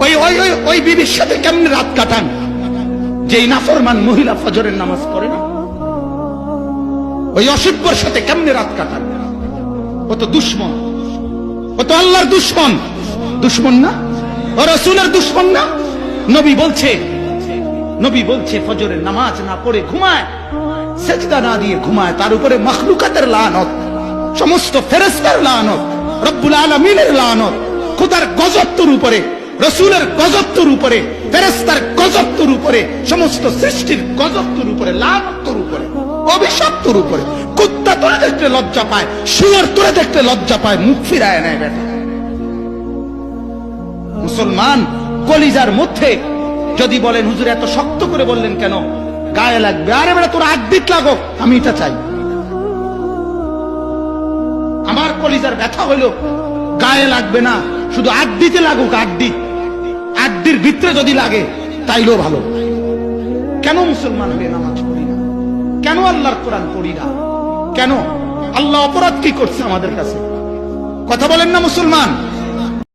ওই ওই ওই ওই বিবির সাথে কেমনে রাত কাটান যেই নাফরমান মহিলা ফজরের নামাজ পড়ে না? ওই অসভ্যর সাথে কেমনে রাত কাটান? ও তো দুশ্মন, ও তো আল্লাহর দুশ্মন। দুশ্মন না? ও রাসূলের দুশ্মন না? নবী বলছে ফজরের নামাজ না পড়ে ঘুমায়, সেজদা না দিয়ে ঘুমায়, তার উপরে মাখলুকাতের লানত, সমস্ত ফেরেশতার লানত, রব্বুল আলামিনের লানত, খোদার গজব তোর উপরে, রাসূলের গজব তোর উপরে, ফেরেশতার গজব তোর উপরে, সমস্ত সৃষ্টির গজব তোর উপরে, লানত তোর উপরে, অভিশাপ তোর উপরে। কুত্তা তোরে দেখতে লজ্জা পায়, শুয়োর তোরে দেখতে লজ্জা পায়, মুখ ফিরায় নেয় বেটা। মুসলমান কলিজার মধ্যে যদি বলেন হুজুর এত শক্ত করে বললেন কেন, গায়ে লাগবে। আরে বেটা তোর আড্ডিত লাগো, আমি এটা চাই। আমার কলিজার ব্যথা হইল গায়ে লাগবে না, শুধু আড্ডিতে লাগুক। আড্ডির ভিতরে যদি লাগে তাইলেও ভালো। কেন মুসলমান হয়ে নামাজ পড়ি না? কেন আল্লাহর কোরআন পড়ি না? কেন? আল্লাহ অপরাধ কি করছে আমাদের কাছে? কথা বলেন না মুসলমান।